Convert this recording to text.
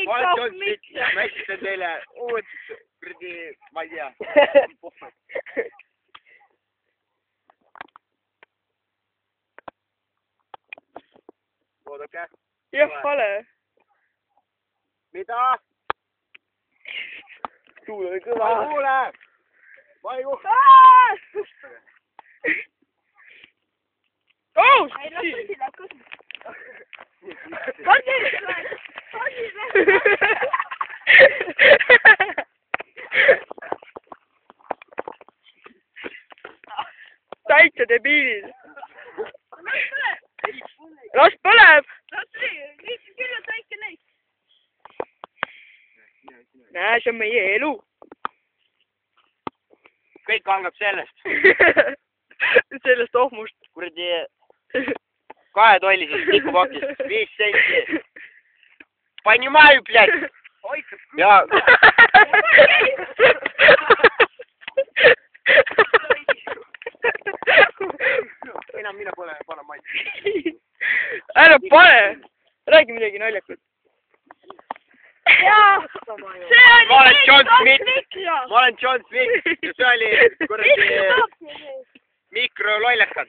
ma olen John Smith ja ma esitan teile uut kuradi, ma ei tea. Oodake. jah, vale. Mida? Tuul oli kõva. Ma ei kuule. Ma ei kuule. Oh, ei, las kusi, las kusi. täitsa debiilid. Las põleb. Küll on väike neist. Näe, see on meie elu. Kõik algab sellest. Sellest ohmust. Kuradi 2-tollisest tikupakist. 5 senti. Понимаю, блядь. Ja. Enam mina pole pane maid. Ära pane. Räägi midagi naljakut. Jaa. Ma olen John Smith. Ma olen John Smith. Ja see oli kuradi mikrolollekad.